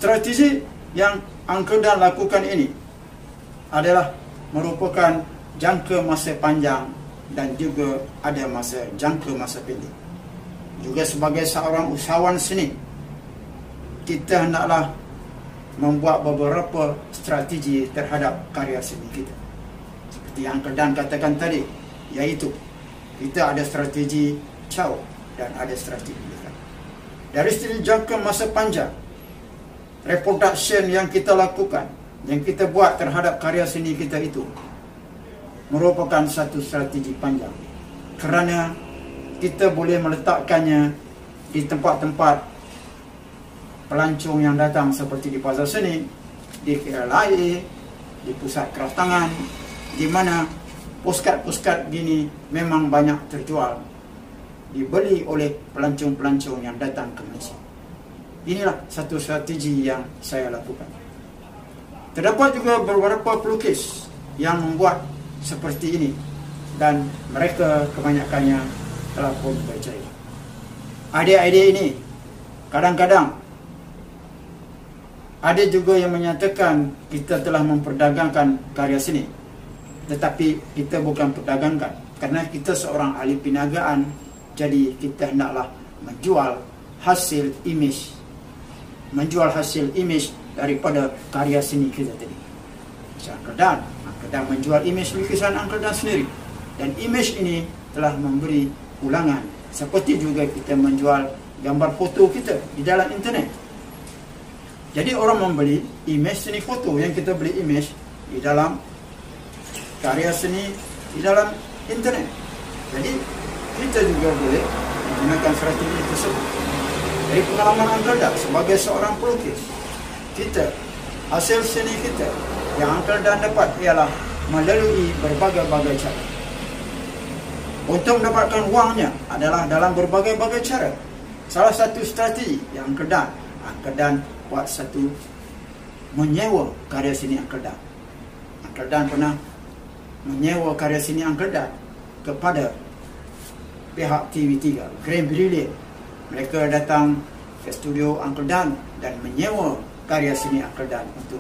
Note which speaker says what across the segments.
Speaker 1: Strategi yang Uncle Dan lakukan ini adalah merupakan jangka masa panjang dan juga ada jangka masa pendek. Juga sebagai seorang usahawan seni, kita hendaklah membuat beberapa strategi terhadap karya seni kita. Seperti yang Uncle Dan katakan tadi, iaitu kita ada strategi chow dan ada strategi dekat. Dari segi jangka masa panjang, reproduction yang kita lakukan, yang kita buat terhadap karya seni kita itu merupakan satu strategi panjang, kerana kita boleh meletakkannya di tempat-tempat pelancong yang datang seperti di pasar seni, di KLIA, di pusat kraftangan, di mana postcard-postcard gini memang banyak terjual, dibeli oleh pelancong-pelancong yang datang ke Malaysia. Inilah satu strategi yang saya lakukan. Terdapat juga beberapa pelukis yang membuat seperti ini, dan mereka kebanyakannya telah pun berjaya. Idea-idea ini kadang-kadang ada juga yang menyatakan kita telah memperdagangkan karya seni, tetapi kita bukan perdagangkan, kerana kita seorang ahli perniagaan. Jadi kita hendaklah menjual hasil imej daripada karya seni kita tadi. Macam Uncle Dan menjual imej lukisan Uncle Dan sendiri, dan imej ini telah memberi ulangan. Seperti juga kita menjual gambar foto kita di dalam internet. Jadi orang membeli imej seni foto, yang kita beli imej di dalam karya seni di dalam internet. Jadi kita juga boleh menggunakan strategi tersebut. Dari pengalaman Uncle Dan sebagai seorang pelukis, hasil seni kita yang Uncle Dan dapat ialah melalui berbagai-bagai cara. Untuk mendapatkan wangnya adalah dalam berbagai-bagai cara. Salah satu strategi yang Uncle Dan buat satu menyewa karya seni Uncle Dan. Uncle Dan pernah menyewa karya seni Uncle Dan kepada pihak TV3, Grand Brilliant. Mereka datang ke studio Uncle Dan dan menyewa karya seni Uncle Dan untuk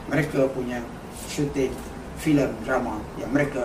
Speaker 1: mereka punya syuting filem drama yang mereka